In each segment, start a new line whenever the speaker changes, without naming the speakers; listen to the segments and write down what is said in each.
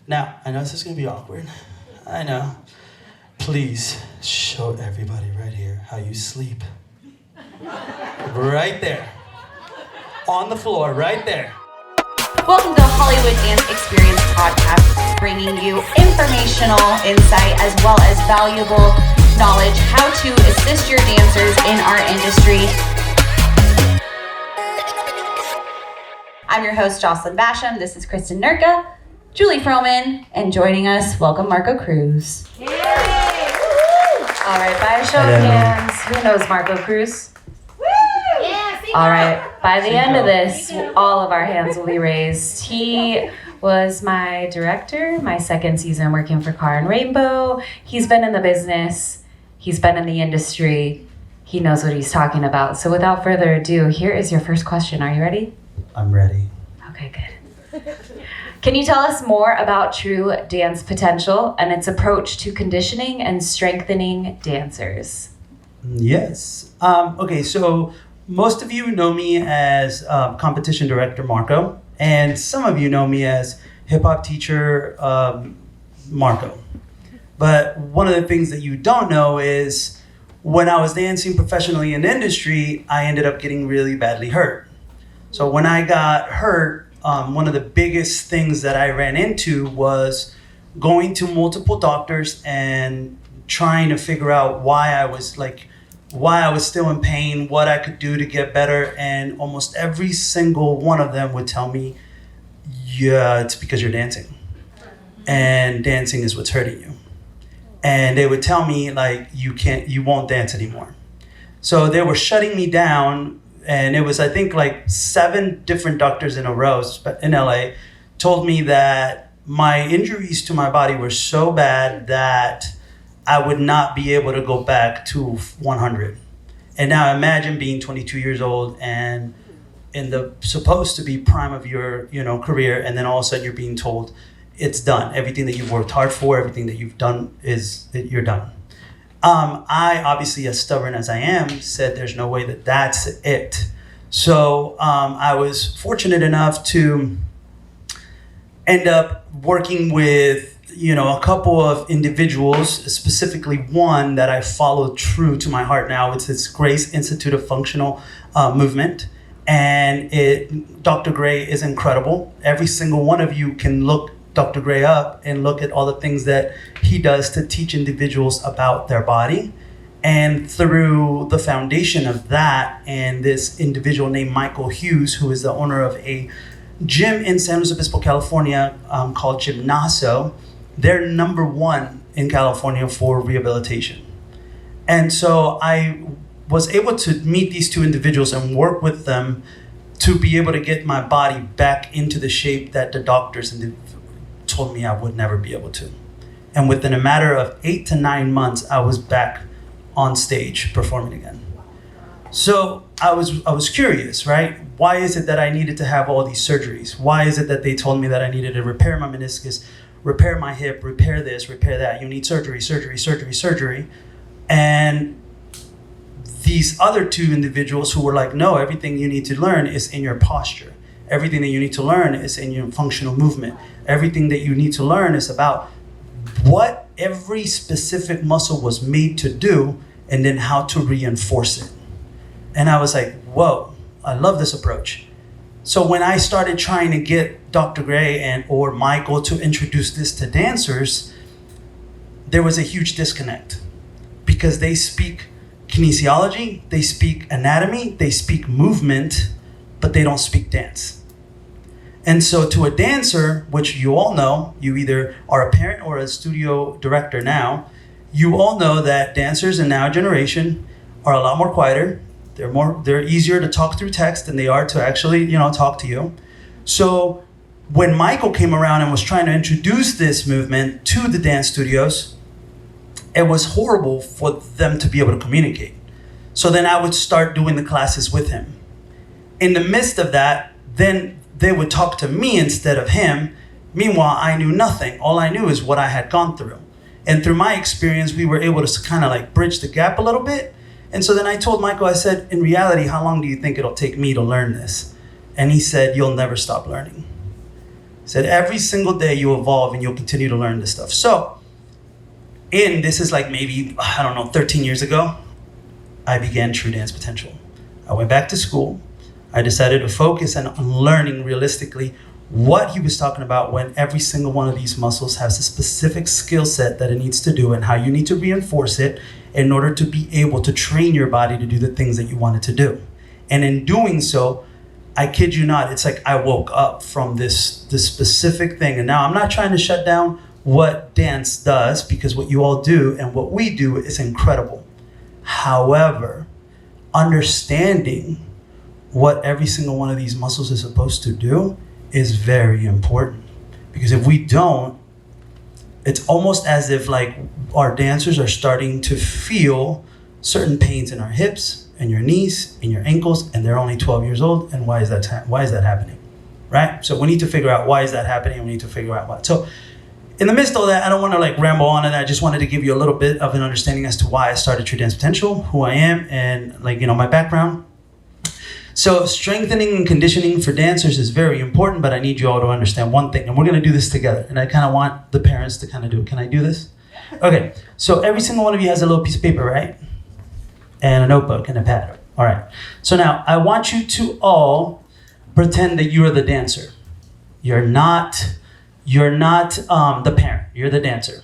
Now, I know this is going to be awkward. I know. Please show everybody right here how you sleep. Right there. On the floor, right there.
Welcome to the Hollywood Dance Experience podcast, bringing you informational insight as well as valuable knowledge, how to assist your dancers in our industry. I'm your host, Jocelyn Basham. This is Kristen Nurka, Julie Froman, and joining us, welcome Marco Cruz. Yay! All right, by a show of hands, who knows Marco Cruz? All right, by the end of this, all of our hands will be raised. He was my director, my second season working for Car and Rainbow. He's been in the business. He's been in the industry. He knows what he's talking about. So without further ado, here is your first question. Are you ready?
I'm ready.
Okay, good. Can you tell us more about True Dance Potential and its approach to conditioning and strengthening dancers?
Yes. Okay, so most of you know me as competition director Marco, and some of you know me as hip hop teacher Marco. But one of the things that you don't know is when I was dancing professionally in the industry, I ended up getting really badly hurt. So when I got hurt, one of the biggest things that I ran into was going to multiple doctors and trying to figure out why I was still in pain, what I could do to get better. And almost every single one of them would tell me, yeah, it's because you're dancing. And dancing is what's hurting you. And they would tell me you won't dance anymore. So they were shutting me down. And it was, I think, 7 different doctors in a row in LA told me that my injuries to my body were so bad that I would not be able to go back to 100. And now imagine being 22 years old and in the supposed to be prime of your career, and then all of a sudden you're being told it's done. Everything that you've worked hard for, everything that you've done you're done. I obviously, as stubborn as I am, said there's no way that's it. So I was fortunate enough to end up working with a couple of individuals, specifically one that I followed true to my heart now. It's this Grace Institute of Functional Movement. And Dr. Gray is incredible. Every single one of you can look Dr. Gray up and look at all the things that he does to teach individuals about their body. And through the foundation of that and this individual named Michael Hughes, who is the owner of a gym in San Luis Obispo, California, called Gymnaso, they're number 1 in California for rehabilitation. And so I was able to meet these 2 individuals and work with them to be able to get my body back into the shape that the doctors told me I would never be able to. And within a matter of 8 to 9 months, I was back on stage performing again. So I was curious, right? Why is it that I needed to have all these surgeries? Why is it that they told me that I needed to repair my meniscus, repair my hip, repair this, repair that? You need surgery, surgery, surgery, surgery. And these other 2 individuals who were like, no, everything you need to learn is in your posture. Everything that you need to learn is in your functional movement. Everything that you need to learn is about what every specific muscle was made to do and then how to reinforce it. And I was like, whoa, I love this approach. So when I started trying to get Dr. Gray or Michael to introduce this to dancers, there was a huge disconnect because they speak kinesiology, they speak anatomy, they speak movement, but they don't speak dance. And so to a dancer, which you all know, you either are a parent or a studio director now, you all know that dancers in our generation are a lot more quieter. They're easier to talk through text than they are to actually, talk to you. So when Michael came around and was trying to introduce this movement to the dance studios, it was horrible for them to be able to communicate. So then I would start doing the classes with him. In the midst of that, then they would talk to me instead of him. Meanwhile, I knew nothing. All I knew is what I had gone through. And through my experience, we were able to kind of bridge the gap a little bit. And so then I told Michael, I said, in reality, how long do you think it'll take me to learn this? And he said, you'll never stop learning. He said, every single day you evolve and you'll continue to learn this stuff. So, this is like maybe, 13 years ago, I began True Dance Potential. I went back to school. I decided to focus on learning realistically what he was talking about when every single one of these muscles has a specific skill set that it needs to do and how you need to reinforce it in order to be able to train your body to do the things that you want it to do. And in doing so, I kid you not, it's like I woke up from this specific thing. And now I'm not trying to shut down what dance does, because what you all do and what we do is incredible. However, understanding what every single one of these muscles is supposed to do is very important. Because if we don't, it's almost as if like our dancers are starting to feel certain pains in our hips and your knees and your ankles, and they're only 12 years old. And why is that happening? Right? So we need to figure out why is that happening, and we need to figure out what. So in the midst of all that, I don't want to like ramble on, and I just wanted to give you a little bit of an understanding as to why I started True Dance Potential, who I am, and my background. So strengthening and conditioning for dancers is very important, but I need you all to understand one thing, and we're going to do this together. And I kind of want the parents to kind of do it. Can I do this? Okay. So every single one of you has a little piece of paper, right? And a notebook and a pad. All right. So now I want you to all pretend that you are the dancer. You're not the parent. You're the dancer.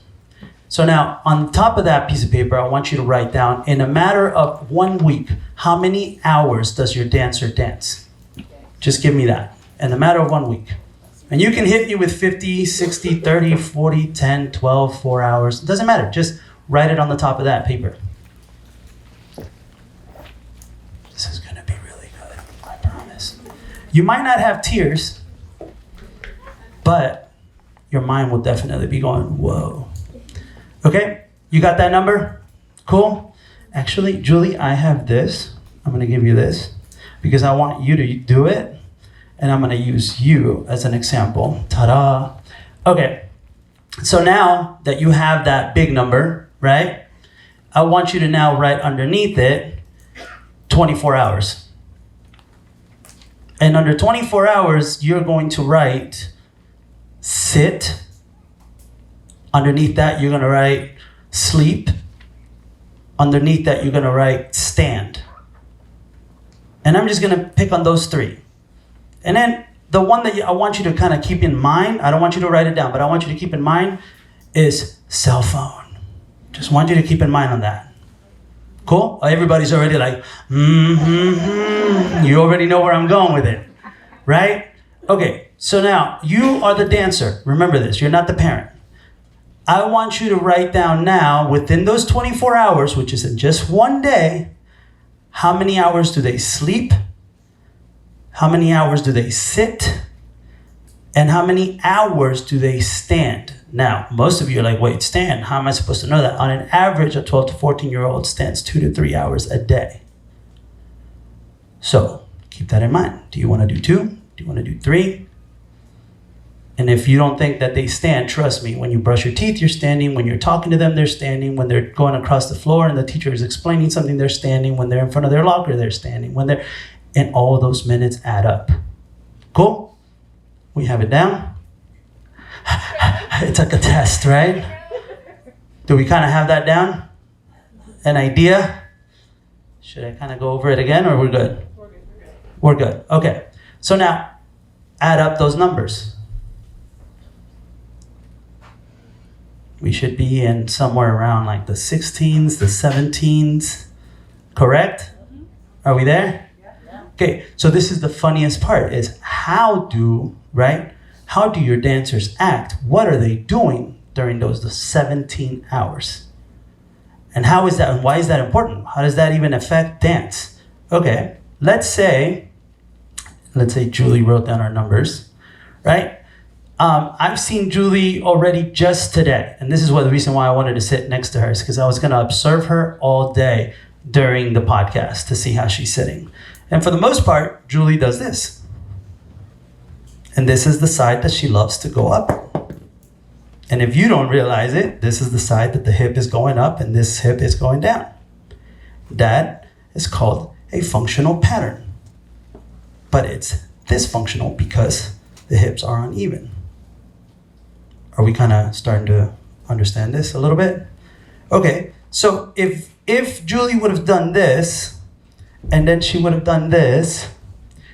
So now, on top of that piece of paper, I want you to write down, in a matter of 1 week, how many hours does your dancer dance? Just give me that. In a matter of 1 week. And you can hit me with 50, 60, 30, 40, 10, 12, 4 hours. It doesn't matter. Just write it on the top of that paper. This is going to be really good. I promise. You might not have tears, but your mind will definitely be going, whoa. Okay, you got that number? Cool. Actually, Julie, I have this. I'm going to give you this because I want you to do it, and I'm going to use you as an example. Ta-da. Okay, so now that you have that big number, right, I want you to now write underneath it 24 hours. And under 24 hours, you're going to write sit. Underneath that, you're going to write sleep. Underneath that, you're going to write stand. And I'm just going to pick on those three. And then the one that I want you to kind of keep in mind, I don't want you to write it down, but I want you to keep in mind is cell phone. Just want you to keep in mind on that. Cool? Everybody's already like, You already know where I'm going with it, right? Okay, so now you are the dancer. Remember this, you're not the parent. I want you to write down now, within those 24 hours, which is in just one day, how many hours do they sleep? How many hours do they sit? And how many hours do they stand? Now, most of you are like, wait, stand? How am I supposed to know that? On an average, a 12 to 14-year-old stands 2 to 3 hours a day. So keep that in mind. Do you want to do 2? Do you want to do 3? And if you don't think that they stand, trust me, when you brush your teeth, you're standing. When you're talking to them, they're standing. When they're going across the floor and the teacher is explaining something, they're standing. When they're in front of their locker, they're standing. And all those minutes add up. Cool? We have it down. It's like a test, right? Do we kind of have that down? An idea? Should I kind of go over it again, or we're good? We're good. Okay. So now, add up those numbers. We should be in somewhere around like the 16s, the 17s. Correct? Are we there? Okay, so this is the funniest part, is how do your dancers act? What are they doing during those 17 hours? And how is that, and why is that important? How does that even affect dance? Okay, let's say Julie wrote down our numbers, right? I've seen Julie already just today, and this is the reason why I wanted to sit next to her, is because I was going to observe her all day during the podcast to see how she's sitting. And for the most part, Julie does this. And this is the side that she loves to go up. And if you don't realize it, this is the side that the hip is going up and this hip is going down. That is called a functional pattern. But it's dysfunctional because the hips are uneven. Are we kind of starting to understand this a little bit? Okay, so if Julie would have done this, and then she would have done this,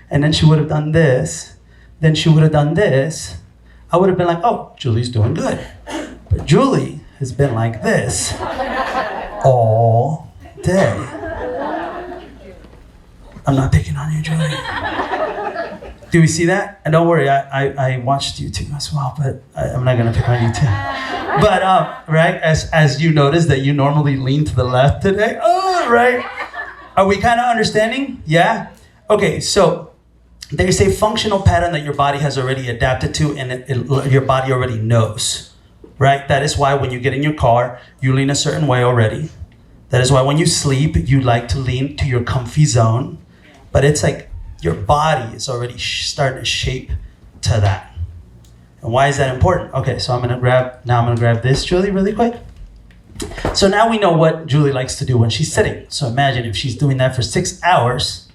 and then she would have done this, then she would have done this, I would have been like, oh, Julie's doing good. But Julie has been like this all day. I'm not picking on you, Julie. Do we see that? And don't worry, I watched you too as well, but I'm not gonna pick on you too. But right, as you notice that you normally lean to the left today, right? Are we kind of understanding? Yeah? Okay, so there's a functional pattern that your body has already adapted to and your body already knows, right? That is why when you get in your car, you lean a certain way already. That is why when you sleep, you like to lean to your comfy zone. But it's like your body is already starting to shape to that. And why is that important? Okay, so I'm gonna grab this, Julie, really quick. So now we know what Julie likes to do when she's sitting. So imagine if she's doing that for 6 hours.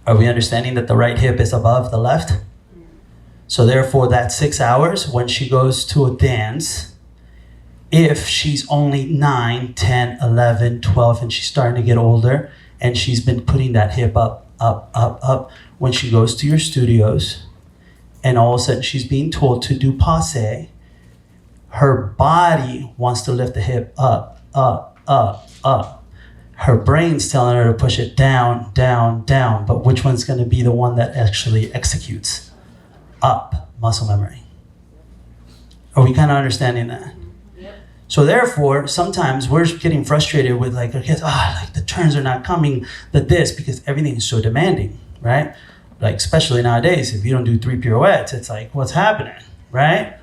Are we understanding that the right hip is above the left? So therefore that 6 hours, when she goes to a dance, if she's only 9, 10, 11, 12, and she's starting to get older, and she's been putting that hip up, when she goes to your studios, and all of a sudden she's being told to do passe, her body wants to lift the hip up. Her brain's telling her to push it down, down, but which one's gonna be the one that actually executes? Up, muscle memory. Are we kind of understanding that? So therefore, sometimes we're getting frustrated with like, okay, like the turns are not coming, because everything is so demanding, right? Like, especially nowadays, if you don't do 3 pirouettes, it's like, what's happening, right?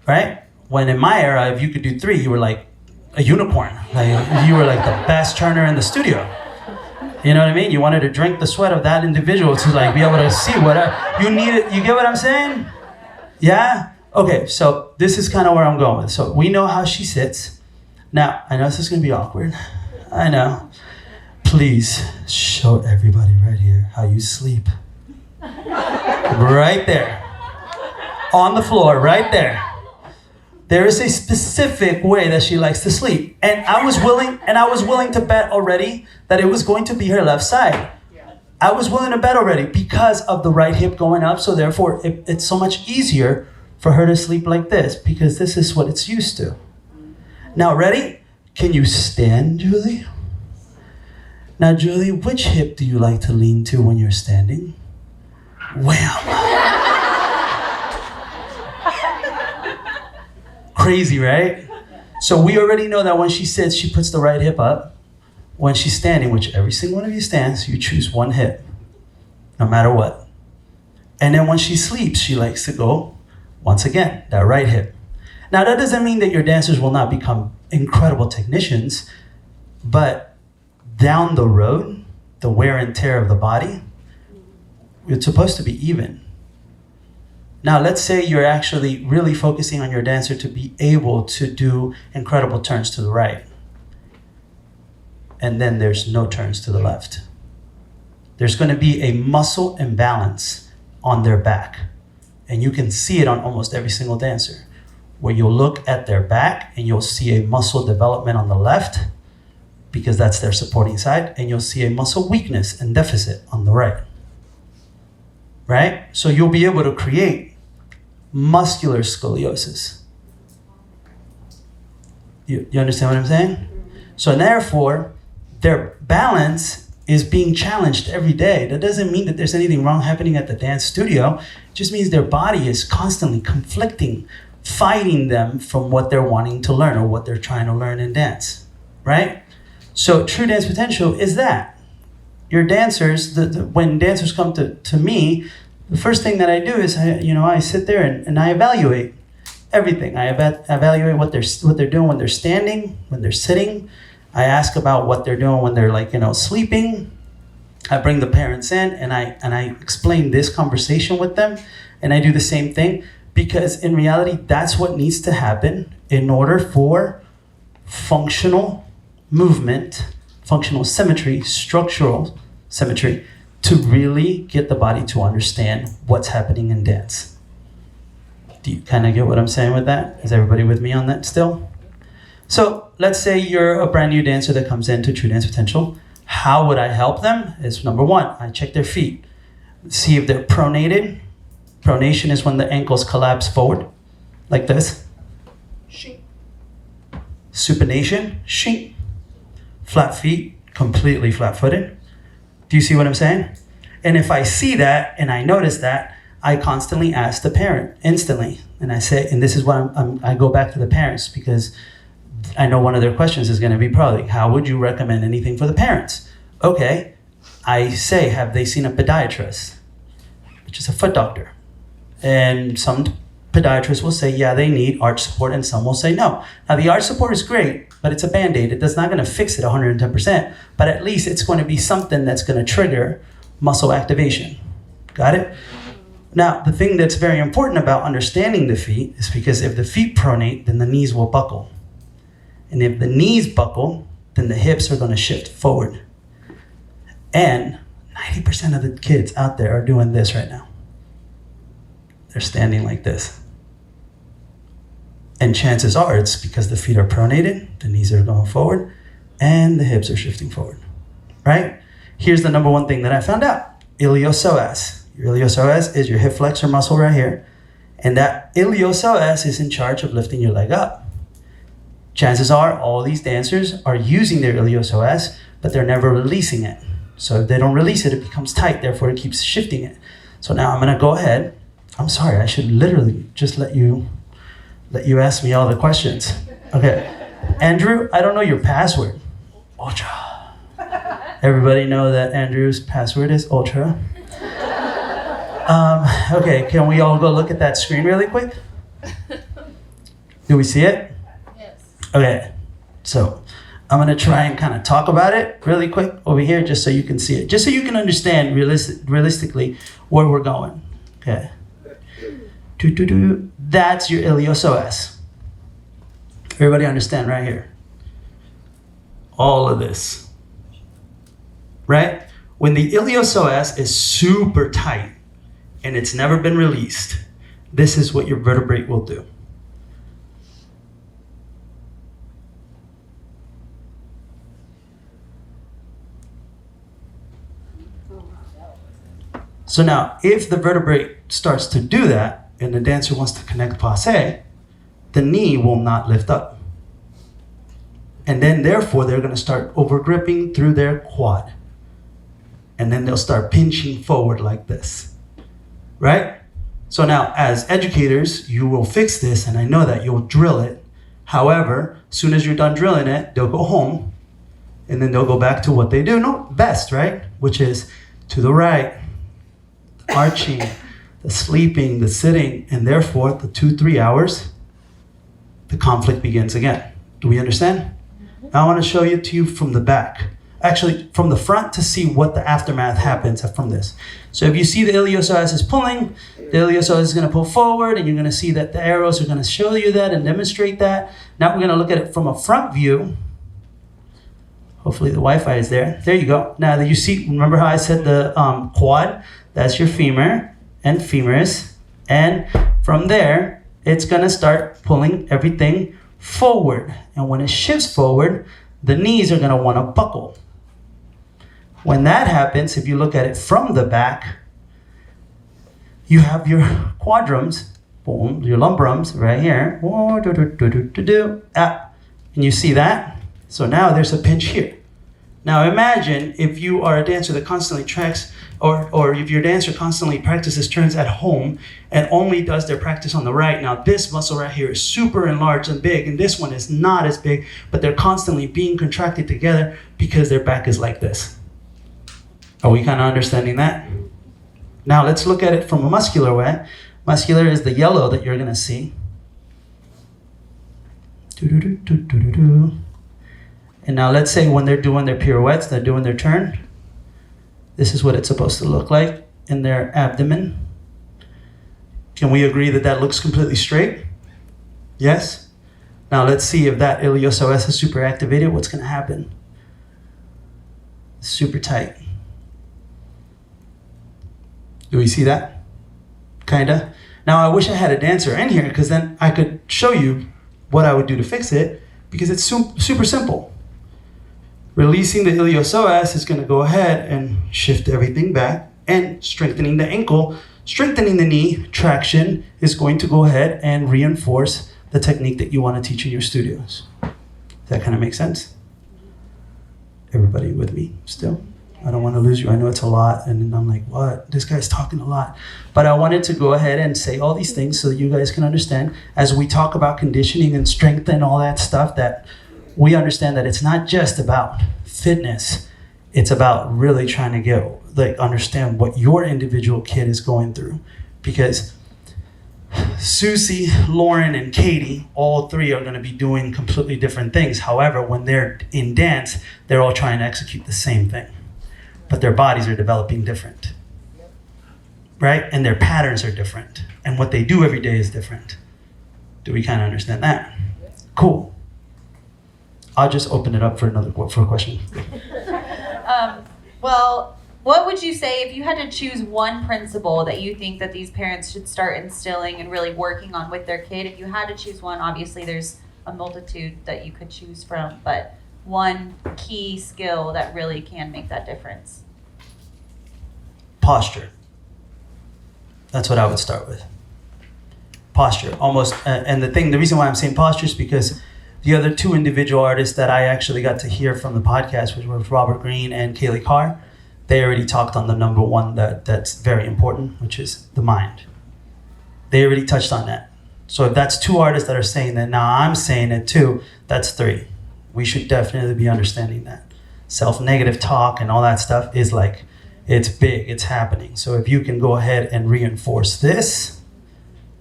Right? When in my era, if you could do 3, you were like a unicorn. Like, you were like the best turner in the studio. You know what I mean? You wanted to drink the sweat of that individual to like be able to see what you needed. You get what I'm saying? Yeah? Okay, so this is kind of where I'm going with. So we know how she sits. Now, I know this is going to be awkward. I know. Please show everybody right here how you sleep. Right there. On the floor, right there. There is a specific way that she likes to sleep. And I was willing to bet already that it was going to be her left side. I was willing to bet already because of the right hip going up. So therefore, it's so much easier for her to sleep like this because this is what it's used to. Now, ready? Can you stand, Julie? Now, Julie, which hip do you like to lean to when you're standing? Wham! Crazy, right? So we already know that when she sits, she puts the right hip up. When she's standing, which every single one of you stands, you choose one hip, no matter what. And then when she sleeps, she likes to go, once again, that right hip. Now, that doesn't mean that your dancers will not become incredible technicians, but down the road, the wear and tear of the body, it's supposed to be even. Now, let's say you're actually really focusing on your dancer to be able to do incredible turns to the right. And then there's no turns to the left. There's going to be a muscle imbalance on their back. And you can see it on almost every single dancer, where you'll look at their back and you'll see a muscle development on the left, because that's their supporting side, and you'll see a muscle weakness and deficit on the right. Right? So you'll be able to create muscular scoliosis. You understand what I'm saying? So therefore, their balance is being challenged every day. That doesn't mean that there's anything wrong happening at the dance studio. It just means their body is constantly conflicting, fighting them from what they're wanting to learn or what they're trying to learn in dance, right? So true dance potential is that. Your dancers, when dancers come to me, the first thing that I do is I sit there and I evaluate everything. I evaluate what they're doing when they're standing, when they're sitting. I ask about what they're doing when they're sleeping. I bring the parents in and I explain this conversation with them, and I do the same thing because in reality that's what needs to happen in order for functional movement, functional symmetry, structural symmetry to really get the body to understand what's happening in dance. Do you kind of get what I'm saying with that? Is everybody with me on that still? So let's say you're a brand new dancer that comes into True Dance Potential. How would I help them? Is number one, I check their feet. See if they're pronated. Pronation is when the ankles collapse forward, like this. Supination, shink. Flat feet, completely flat-footed. Do you see what I'm saying? And if I see that and I notice that, I constantly ask the parent instantly. And I say, and this is what I go back to the parents, because I know one of their questions is going to be probably, how would you recommend anything for the parents? Okay, I say, have they seen a podiatrist, which is a foot doctor? And some podiatrists will say, yeah, they need arch support, and some will say no. Now, the arch support is great, but it's a Band-Aid. It's not going to fix it 110%, but at least it's going to be something that's going to trigger muscle activation. Got it? Now, the thing that's very important about understanding the feet is because if the feet pronate, then the knees will buckle. And if the knees buckle, then the hips are going to shift forward. And 90% of the kids out there are doing this right now. They're standing like this. And chances are it's because the feet are pronated, the knees are going forward, and the hips are shifting forward, right? Here's the number one thing that I found out. Iliopsoas. Your iliopsoas is your hip flexor muscle right here. And that iliopsoas is in charge of lifting your leg up. Chances are all these dancers are using their iliopsoas, but they're never releasing it. So if they don't release it, it becomes tight, therefore it keeps shifting it. So now I'm gonna go ahead. I'm sorry, I should literally just let you ask me all the questions. Okay, Andrew, I don't know your password. Ultra. Everybody know that Andrew's password is Ultra. Okay, can we all go look at that screen really quick? Do we see it?
Yes.
Okay, so I'm gonna try and kind of talk about it really quick over here just so you can see it. Just so you can understand realistically where we're going. Okay. That's your iliopsoas. Everybody understand right here? All of this. Right? When the iliopsoas is super tight and it's never been released, this is what your vertebrae will do. So now, if the vertebrae starts to do that, and the dancer wants to connect passe, the knee will not lift up. And then therefore, they're gonna start over gripping through their quad. And then they'll start pinching forward like this, right? So now, as educators, you will fix this, and I know that you'll drill it. However, as soon as you're done drilling it, they'll go home, and then they'll go back to what they do best, right? Which is to the right, arching, the sleeping, the sitting, and therefore the 2-3 hours, the conflict begins again. Do we understand? Now I want to show you to you from the back. Actually, from the front to see what the aftermath happens from this. So if you see the iliopsoas is pulling, the iliopsoas is going to pull forward, and you're going to see that the arrows are going to show you that and demonstrate that. Now we're going to look at it from a front view. Hopefully the Wi-Fi is there. There you go. Now that you see, remember how I said the quad? That's your femur and femoris, and from there it's gonna start pulling everything forward, and when it shifts forward, the knees are gonna wanna buckle. When that happens, if you look at it from the back, you have your quadrums, boom, your lumbrums right here, and you see that? So now there's a pinch here. Now imagine if you are a dancer that constantly tracks, or if your dancer constantly practices turns at home and only does their practice on the right. Now this muscle right here is super enlarged and big, and this one is not as big, but they're constantly being contracted together because their back is like this. Are we kind of understanding that? Now let's look at it from a muscular way. Muscular is the yellow that you're gonna see. And now let's say when they're doing their pirouettes, they're doing their turn. This is what it's supposed to look like in their abdomen. Can we agree that that looks completely straight? Yes? Now let's see if that iliopsoas is super activated, what's gonna happen? Super tight. Do we see that? Kinda. Now, I wish I had a dancer in here because then I could show you what I would do to fix it, because it's super simple. Releasing the iliopsoas is going to go ahead and shift everything back, and strengthening the ankle, strengthening the knee, traction is going to go ahead and reinforce the technique that you want to teach in your studios. Does that kind of make sense? Everybody with me still? I don't want to lose you. I know it's a lot, and I'm like, what? This guy's talking a lot. But I wanted to go ahead and say all these things so that you guys can understand, as we talk about conditioning and strength and all that stuff, that we understand that it's not just about fitness. It's about really trying to understand what your individual kid is going through. Because Susie, Lauren, and Katie, all three are going to be doing completely different things. However, when they're in dance, they're all trying to execute the same thing. But their bodies are developing different, right? And their patterns are different. And what they do every day is different. Do we kind of understand that? Cool. I'll just open it up for a question.
Well, what would you say if you had to choose one principle that you think that these parents should start instilling and really working on with their kid? If you had to choose one, obviously there's a multitude that you could choose from, but one key skill that really can make that difference.
Posture. That's what I would start with. Posture, almost. And the reason why I'm saying posture is because the other two individual artists that I actually got to hear from the podcast, which were Robert Green and Kaylee Carr, they already talked on the number one that's very important, which is the mind. They already touched on that. So if that's two artists that are saying that, now I'm saying it too, that's three. We should definitely be understanding that. Self-negative talk and all that stuff is like, it's big, it's happening. So if you can go ahead and reinforce this,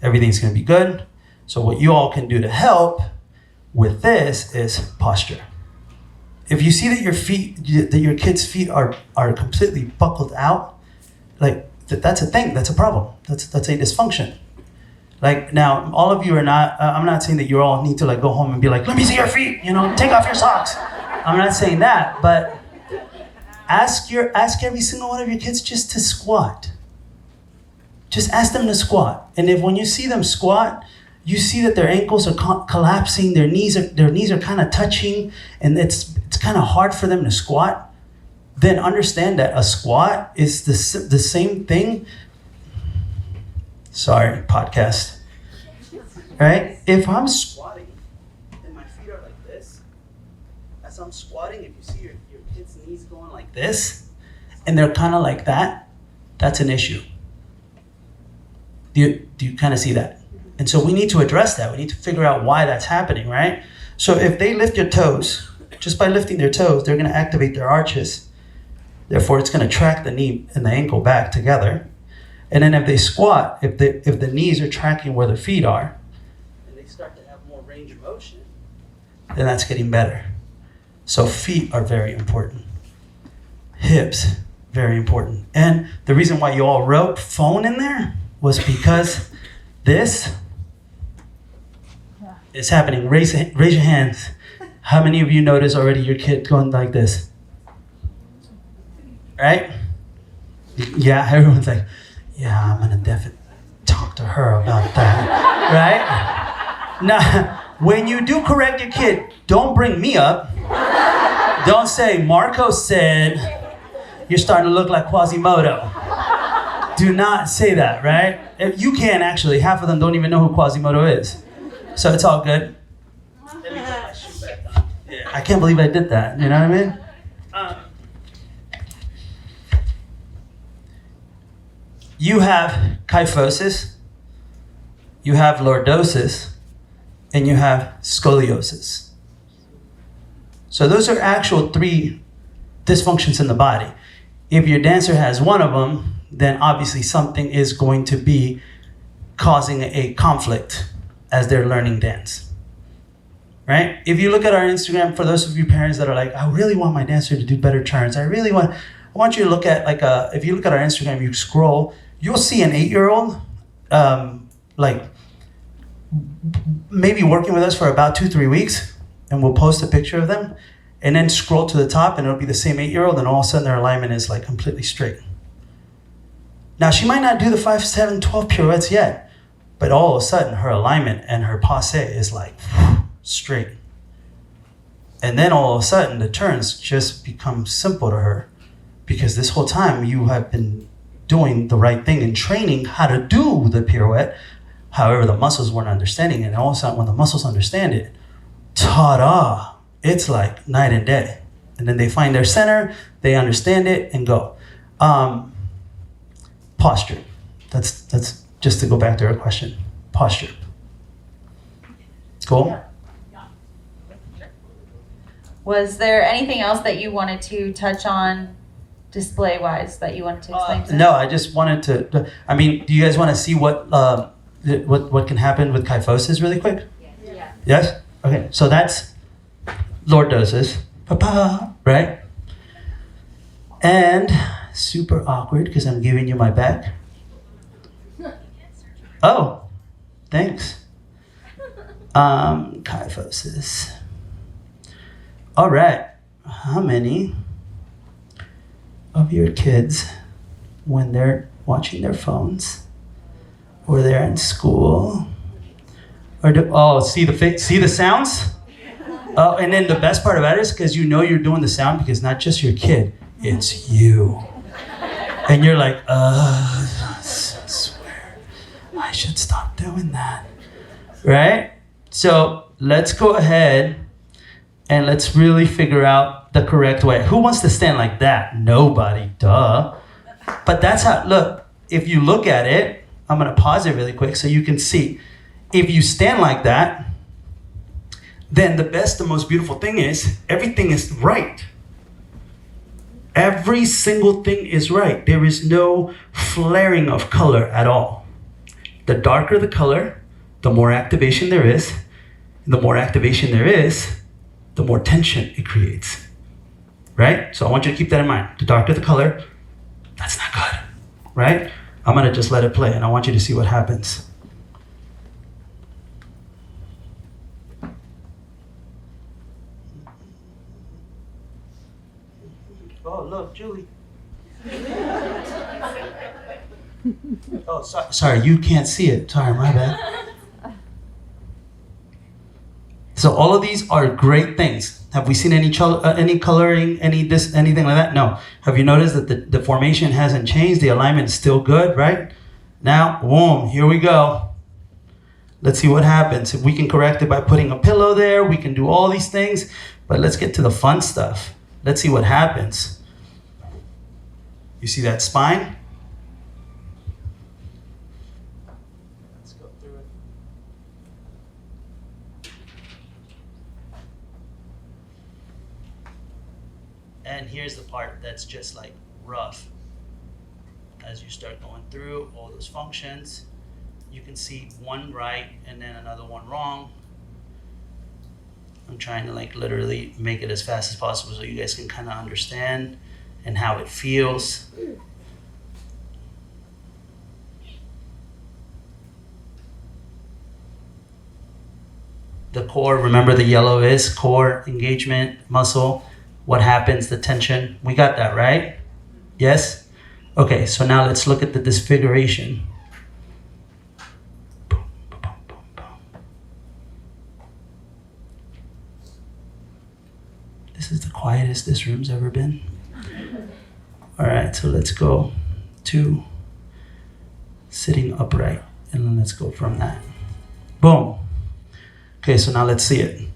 everything's gonna be good. So what you all can do to help with this is posture. If you see that your kids' feet are completely buckled out, like that's a thing, that's a problem. That's a dysfunction. Like now, all of you are not, I'm not saying that you all need to like go home and be like, let me see your feet, take off your socks. I'm not saying that, but ask every single one of your kids just to squat. Just ask them to squat. And if when you see them squat, you see that their ankles are collapsing, their knees are kind of touching, and it's kind of hard for them to squat, then understand that a squat is the same thing. Sorry, podcast. Right? If I'm squatting and my feet are like this, as I'm squatting, if you see your kid's knees going like this, and they're kind of like that, that's an issue. Do you kind of see that? And so we need to address that. We need to figure out why that's happening, right? So if they lift your toes, just by lifting their toes, they're going to activate their arches. Therefore, it's going to track the knee and the ankle back together. And then if they squat, if the knees are tracking where their feet are, and they start to have more range of motion, then that's getting better. So feet are very important. Hips, very important. And the reason why you all wrote phone in there was because this is happening. Raise your hands. How many of you notice already your kid going like this? Right? Yeah, everyone's like, yeah, I'm gonna definitely talk to her about that. Right? Now, when you do correct your kid, don't bring me up. Don't say, Marco said, you're starting to look like Quasimodo. Do not say that, right? You can actually. Half of them don't even know who Quasimodo is. So it's all good. Let me put my shoe back on. Yeah, I can't believe I did that. You know what I mean? You have kyphosis, you have lordosis, and you have scoliosis. So those are actual three dysfunctions in the body. If your dancer has one of them, then obviously something is going to be causing a conflict as they're learning dance, right? If you look at our Instagram, for those of you parents that are like, I really want my dancer to do better turns. I want you to look at if you look at our Instagram, you scroll, you'll see an 8-year-old, maybe working with us for about 2-3 weeks, and we'll post a picture of them, and then scroll to the top, and it'll be the same 8-year-old, and all of a sudden their alignment is like completely straight. Now, she might not do the 5, 7, 12 pirouettes yet, But all of a sudden, her alignment and her passe is like straight. And then all of a sudden, the turns just become simple to her, because this whole time you have been doing the right thing and training how to do the pirouette. However, the muscles weren't understanding it. And all of a sudden, when the muscles understand it, ta-da! It's like night and day. And then they find their center, they understand it, and go. Posture. That's just to go back to our question. Posture. Cool?
Was there anything else that you wanted to touch on display-wise that you wanted to explain to us?
No, I just wanted to, I mean, do you guys want to see what can happen with kyphosis really quick?
Yeah.
Yes? Okay, so that's, Lord does this, pa-pa, right? And super awkward because I'm giving you my back. Oh, thanks. Kyphosis. All right, how many of your kids, when they're watching their phones, or they're in school, or see the sounds? Oh, and then the best part about it is because you know you're doing the sound because not just your kid, it's you. And you're like, I swear, I should stop doing that, right? So let's go ahead and let's really figure out the correct way. Who wants to stand like that? Nobody, duh. But that's how, look, if you look at it, I'm gonna pause it really quick so you can see. If you stand like that, then the best, the most beautiful thing is, everything is right. Every single thing is right. There is no flaring of color at all. The darker the color, the more activation there is. And the more activation there is, the more tension it creates, right? So I want you to keep that in mind. The darker the color, that's not good, right? I'm gonna just let it play and I want you to see what happens. Oh, look, Julie. Oh, sorry, you can't see it. Sorry, my bad. So all of these are great things. Have we seen any coloring, anything like that? No. Have you noticed that the formation hasn't changed? The alignment is still good, right? Now, boom, here we go. Let's see what happens. If we can correct it by putting a pillow there, we can do all these things, but let's get to the fun stuff. Let's see what happens. You see that spine? Let's go through it. And here's the part that's just like rough. As you start going through all those functions, you can see one right and then another one wrong. I'm trying to like literally make it as fast as possible so you guys can kind of understand and how it feels. The core, remember the yellow is core, engagement, muscle. What happens, the tension. We got that, right? Yes? Okay, so now let's look at the disfiguration. Boom, boom, boom, boom. This is the quietest this room's ever been. All right, so let's go to sitting upright, and then let's go from that. Boom. Okay, so now let's see it.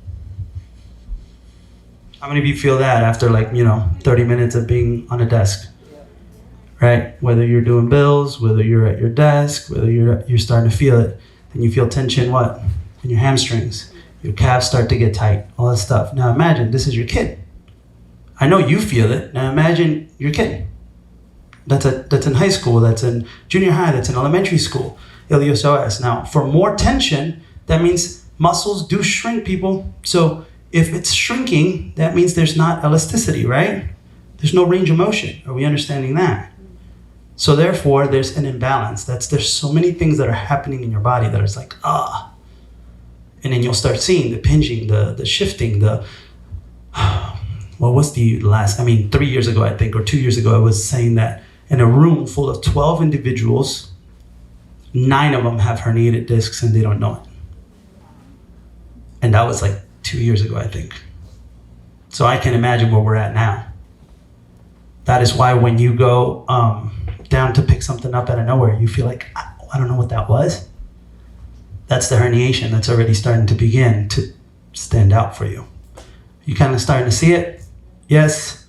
How many of you feel that after 30 minutes of being on a desk? Right? Whether you're doing bills, whether you're at your desk, whether you're starting to feel it, then you feel tension, what? In your hamstrings. Your calves start to get tight, all that stuff. Now imagine this is your kid. I know you feel it. Now imagine your kid. That's in high school, that's in junior high, that's in elementary school. Ilios. Now, for more tension, that means muscles do shrink, people. So if it's shrinking, that means there's not elasticity, right? There's no range of motion. Are we understanding that? So therefore, there's an imbalance. There's so many things that are happening in your body that is like, And then you'll start seeing the pinging, the shifting, what was the last, 3 years ago, I think, or 2 years ago, I was saying that in a room full of 12 individuals, 9 of them have herniated discs and they don't know it. And that was like 2 years ago, I think. So I can imagine where we're at now. That is why when you go down to pick something up out of nowhere, you feel like, I don't know what that was. That's the herniation that's already starting to begin to stand out for you. You kind of starting to see it? Yes?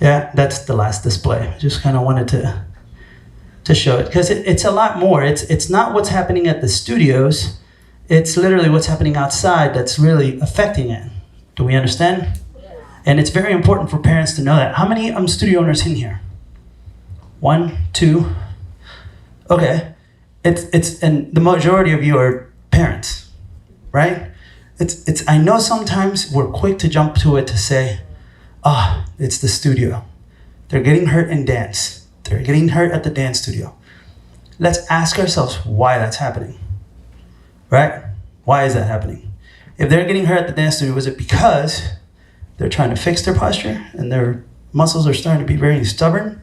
Yeah, that's the last display. Just kind of wanted to show it because it's a lot more. It's not what's happening at the studios. It's literally what's happening outside that's really affecting it. Do we understand? And it's very important for parents to know that. How many studio owners in here? 1, 2. Okay. And the majority of you are parents, right? I know sometimes we're quick to jump to it to say, it's the studio. They're getting hurt in dance. They're getting hurt at the dance studio. Let's ask ourselves why that's happening, right? Why is that happening? If they're getting hurt at the dance studio, is it because they're trying to fix their posture and their muscles are starting to be very stubborn?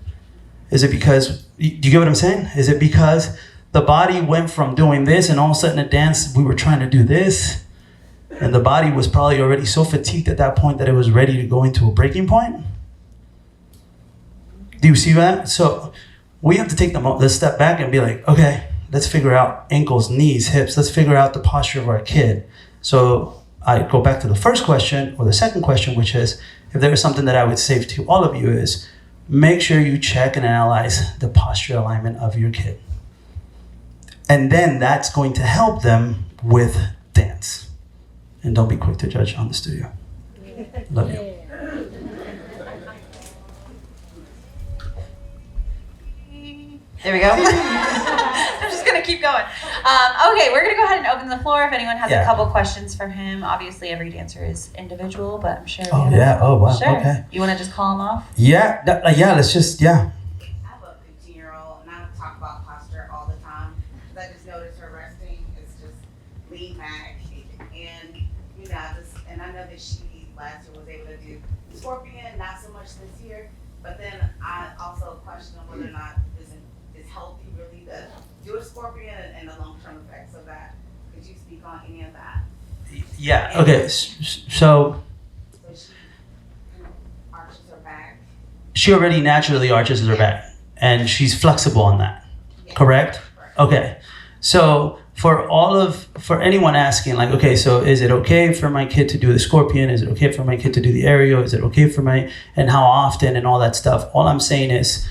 Is it because, do you get what I'm saying? Is it because the body went from doing this and all of a sudden at dance, we were trying to do this? And the body was probably already so fatigued at that point that it was ready to go into a breaking point? Do you see that? So we have to take the step back and be like, okay, let's figure out ankles, knees, hips. Let's figure out the posture of our kid. So I go back to the first question or the second question, which is, if there is something that I would say to all of you is, make sure you check and analyze the posture alignment of your kid. And then that's going to help them with dance. And don't be quick to judge on the studio. Love you.
There we go. I'm just going to keep going. Okay, we're going to go ahead and open the floor if anyone has a couple questions for him. Obviously, every dancer is individual, but I'm sure.
Oh, yeah. Oh, wow.
Sure.
Okay.
You want to just call him off?
Yeah. Let's just,
I have a 15-year-old, and I talk about posture all the time. Because I just noticed her resting is just lean back. And I know that she last year was able to do scorpion, not so much this year. But then I also question whether or not it's healthy really to do a scorpion and the long-term effects of that. Could you speak on any of that?
Yeah. Okay. So
she arches her back.
She already naturally arches her back, and she's flexible on that. Yeah. Correct? Okay. So for anyone asking, like, okay, so is it okay for my kid to do the scorpion? Is it okay for my kid to do the aerial? Is it okay for and how often and all that stuff? All I'm saying is,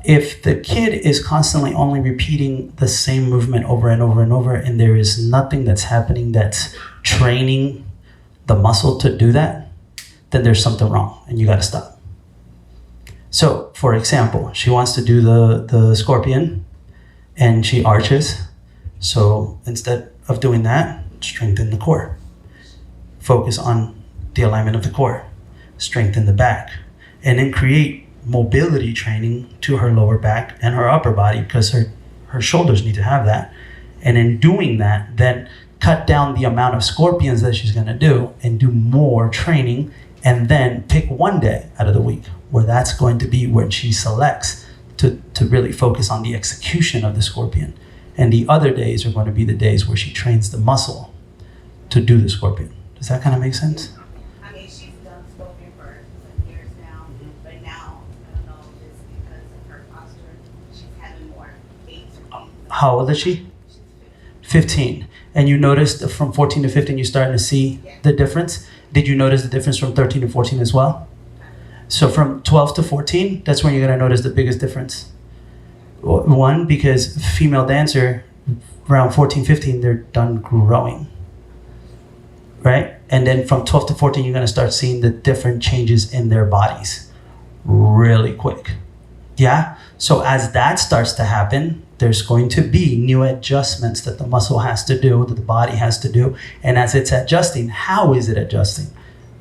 if the kid is constantly only repeating the same movement over and over and over, and there is nothing that's happening that's training the muscle to do that, then there's something wrong and you got to stop. So, for example, she wants to do the scorpion and she arches. So instead of doing that, strengthen the core. Focus on the alignment of the core. Strengthen the back. And then create mobility training to her lower back and her upper body, because her shoulders need to have that. And in doing that, then cut down the amount of scorpions that she's going to do and do more training, and then pick one day out of the week where that's going to be when she selects to really focus on the execution of the scorpion. And the other days are going to be the days where she trains the muscle to do the scorpion. Does that kind of make sense?
I mean, she's done scorpion for some years now, but now, I don't know if it's because of her posture, she's having more aches or pains.
How old is she?
She's
15. And you noticed from 14 to 15, you're starting to see the difference? Did you notice the difference from 13 to 14 as well? So from 12 to 14, that's when you're going to notice the biggest difference. One, because female dancer, around 14, 15, they're done growing, right? And then from 12 to 14, you're going to start seeing the different changes in their bodies really quick. Yeah? So as that starts to happen, there's going to be new adjustments that the muscle has to do, that the body has to do. And as it's adjusting, how is it adjusting?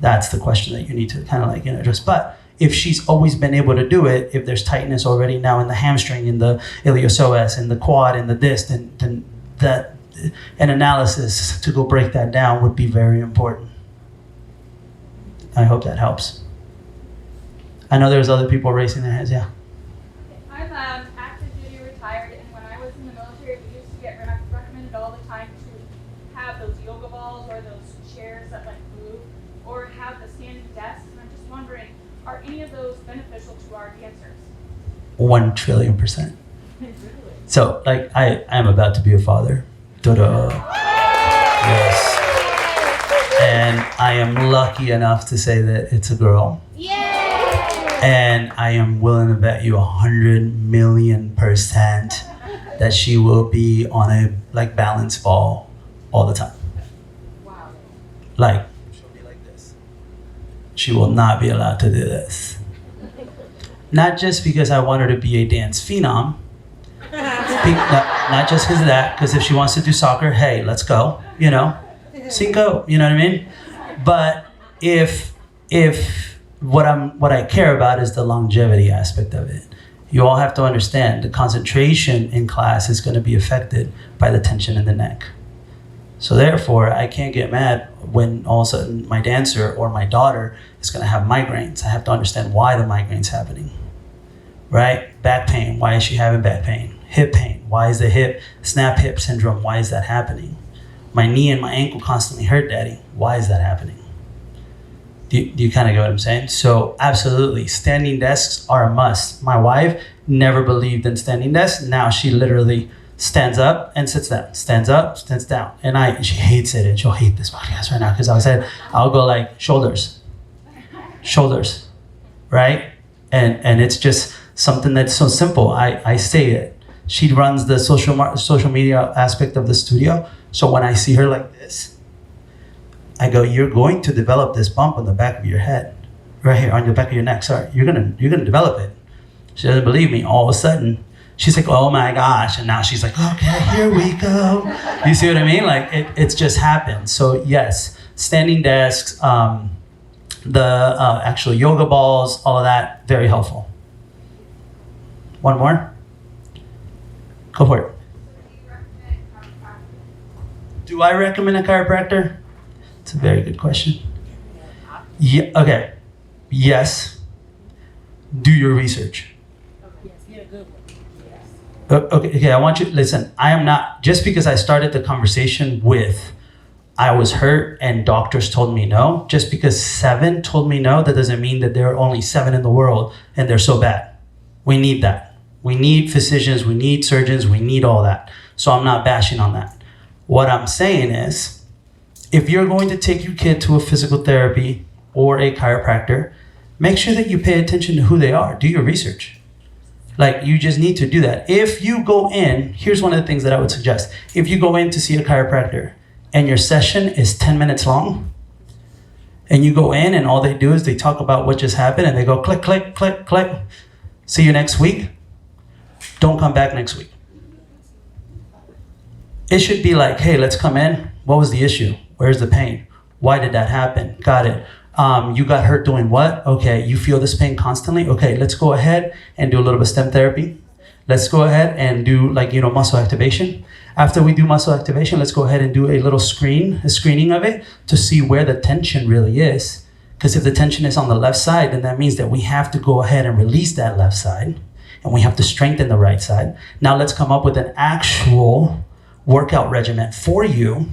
That's the question that you need to kind of like address. But if she's always been able to do it, if there's tightness already now in the hamstring, in the iliopsoas, in the quad, in the disc, then that an analysis to go break that down would be very important. I hope that helps. I know there's other people raising their hands. Yeah.
I'm active duty retired, and when I was in the military, we used dancers that like move or have the standing desks. And I'm just wondering, are any of those beneficial to our dancers?
1 trillion%. So, like, I am about to be a father. Ta-da. Yes. And I am lucky enough to say that it's a girl. And I am willing to bet you 100,000,000% that she will be on a like balance ball all the time.
Wow.
Like, she'll be like this. She will not be allowed to do this. Not just because I want her to be a dance phenom. Not just because of that, because if she wants to do soccer, hey, let's go, you know, cinco, you know what I mean? But if what I care about is the longevity aspect of it. You all have to understand the concentration in class is going to be affected by the tension in the neck. So therefore, I can't get mad when all of a sudden my dancer or my daughter is going to have migraines. I have to understand why the migraine's happening, right? Back pain, why is she having back pain? Hip pain, why is the snap hip syndrome, why is that happening? My knee and my ankle constantly hurt, daddy. Why is that happening? Do you kind of get what I'm saying? So absolutely, standing desks are a must. My wife never believed in standing desks. Now she literally stands up and sits down, stands up, sits down. And she hates it, and she'll hate this podcast right now because I'll go like shoulders, right? And it's just something that's so simple. I say it. She runs the social media aspect of the studio. So when I see her like this, I go, you're going to develop this bump on the back of your head, right here on the back of your neck. Sorry, you're gonna develop it. She doesn't believe me. All of a sudden, she's like, oh my gosh, and now she's like, okay, here we go. You see what I mean? Like it's just happened. So yes, standing desks, the actual yoga balls, all of that, very helpful. One more. Go for it. Do I recommend a chiropractor? It's a very good question. Yeah, okay. Yes. Do your research. Okay, I want you to listen. I am not, just because I started the conversation with, I was hurt and doctors told me no, just because 7 told me no, that doesn't mean that there are only 7 in the world and they're so bad. We need that. We need physicians, we need surgeons, we need all that. So I'm not bashing on that. What I'm saying is, if you're going to take your kid to a physical therapy or a chiropractor, make sure that you pay attention to who they are. Do your research. Like, you just need to do that. If you go in, here's one of the things that I would suggest. If you go in to see a chiropractor and your session is 10 minutes long, and you go in and all they do is they talk about what just happened and they go click, click, click, click, see you next week, don't come back next week. It should be like, hey, let's come in. What was the issue? Where's the pain? Why did that happen? Got it. You got hurt doing what? Okay, you feel this pain constantly? Okay, let's go ahead and do a little bit of stem therapy. Let's go ahead and do muscle activation. After we do muscle activation, let's go ahead and do a little screening of it to see where the tension really is. Because if the tension is on the left side, then that means that we have to go ahead and release that left side and we have to strengthen the right side. Now let's come up with an actual workout regimen for you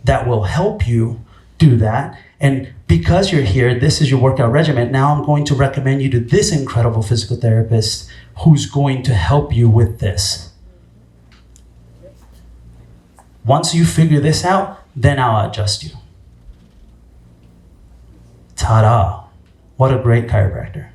that will help you do that. And because you're here, this is your workout regimen. Now I'm going to recommend you to this incredible physical therapist who's going to help you with this. Once you figure this out, then I'll adjust you. Ta-da. What a great chiropractor.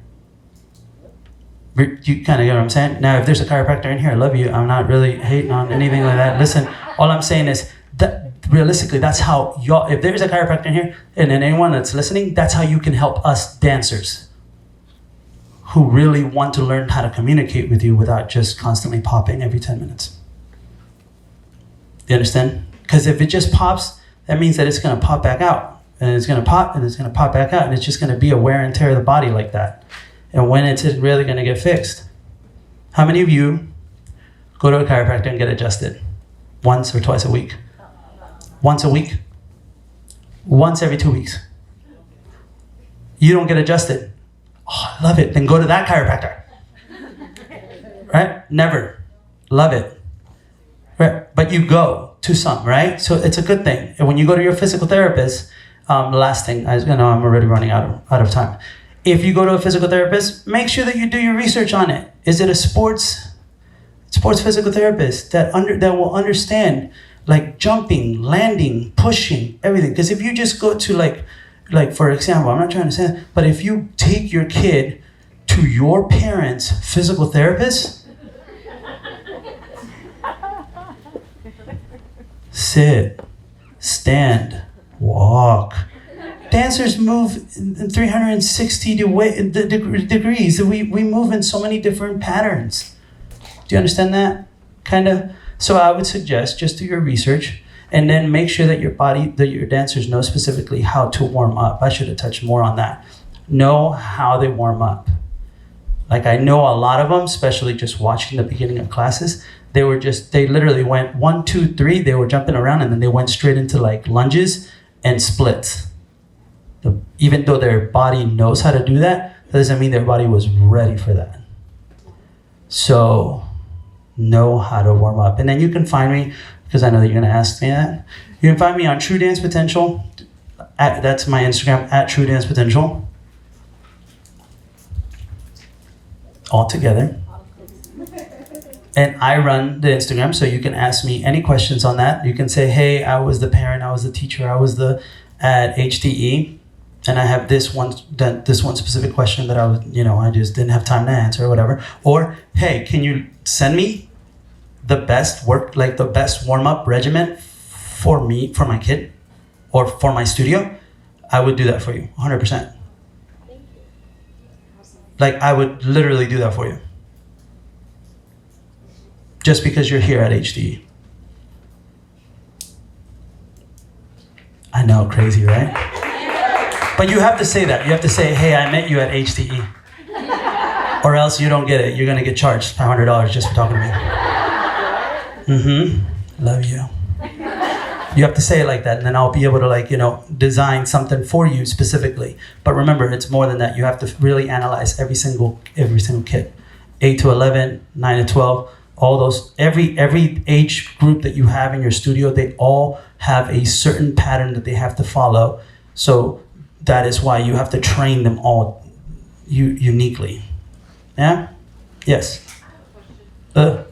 You kind of get what I'm saying? Now, if there's a chiropractor in here, I love you. I'm not really hating on anything like that. Listen, all I'm saying is that realistically, that's how y'all, if there's a chiropractor in here, and then anyone that's listening, that's how you can help us dancers who really want to learn how to communicate with you without just constantly popping every 10 minutes. You understand? Because if it just pops, that means that it's going to pop back out. And it's going to pop, and it's going to pop back out. And it's just going to be a wear and tear of the body like that. And when it's really going to get fixed? How many of you go to a chiropractor and get adjusted? Once or twice a week? Once a week? Once every 2 weeks? You don't get adjusted. Oh, I love it. Then go to that chiropractor. Right? Never. Love it. Right? But you go to some, right? So it's a good thing. And when you go to your physical therapist, Last thing, I know I'm already running out of time. If you go to a physical therapist, make sure that you do your research on it. Is it a sports physical therapist that will understand like jumping, landing, pushing, everything? Because if you just go to like for example, I'm not trying to say, but if you take your kid to your parents' physical therapist, sit, stand, walk. Dancers move in 360 degrees. We move in so many different patterns. Do you understand that? Kind of. So I would suggest just do your research and then make sure that your dancers know specifically how to warm up. I should have touched more on that. Know how they warm up. Like I know a lot of them, especially just watching the beginning of classes, they literally went 1, 2, 3, they were jumping around and then they went straight into like lunges and splits. Even though their body knows how to do that, doesn't mean their body was ready for that. So know how to warm up. And then you can find me, because I know that you're gonna ask me that. You can find me on True Dance Potential. That's my Instagram, at True Dance Potential. All together. And I run the Instagram, so you can ask me any questions on that. You can say, hey, I was the parent, I was the teacher, I was at HDE, and I have this one specific question that I just didn't have time to answer or whatever. Or, hey, can you send me the best warm-up regimen for my kid, or for my studio? I would do that for you, 100%. Like, I would literally do that for you. Just because you're here at HDE. I know, crazy, right? But you have to say that. You have to say, hey, I met you at HDE. Or else you don't get it. You're going to get charged $500 just for talking to me. Love you. You have to say it like that, and then I'll be able to design something for you specifically. But remember, it's more than that. You have to really analyze every single kid. 8 to 11, 9 to 12, all those, every age group that you have in your studio, they all have a certain pattern that they have to follow. So that is why you have to train them all uniquely. Yeah? Yes. Yeah.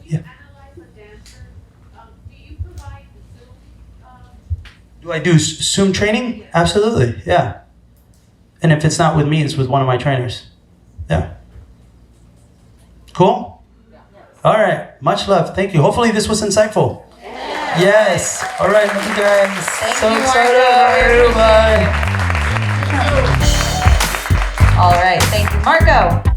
Do I do Zoom training? Absolutely, yeah. And if it's not with me, it's with one of my trainers. Yeah. Cool? All right, much love. Thank you. Hopefully this was insightful. Yes. All right, love you guys.
Thank
So
you,
excited.
Marco.
Bye.
All right, thank you, Marco.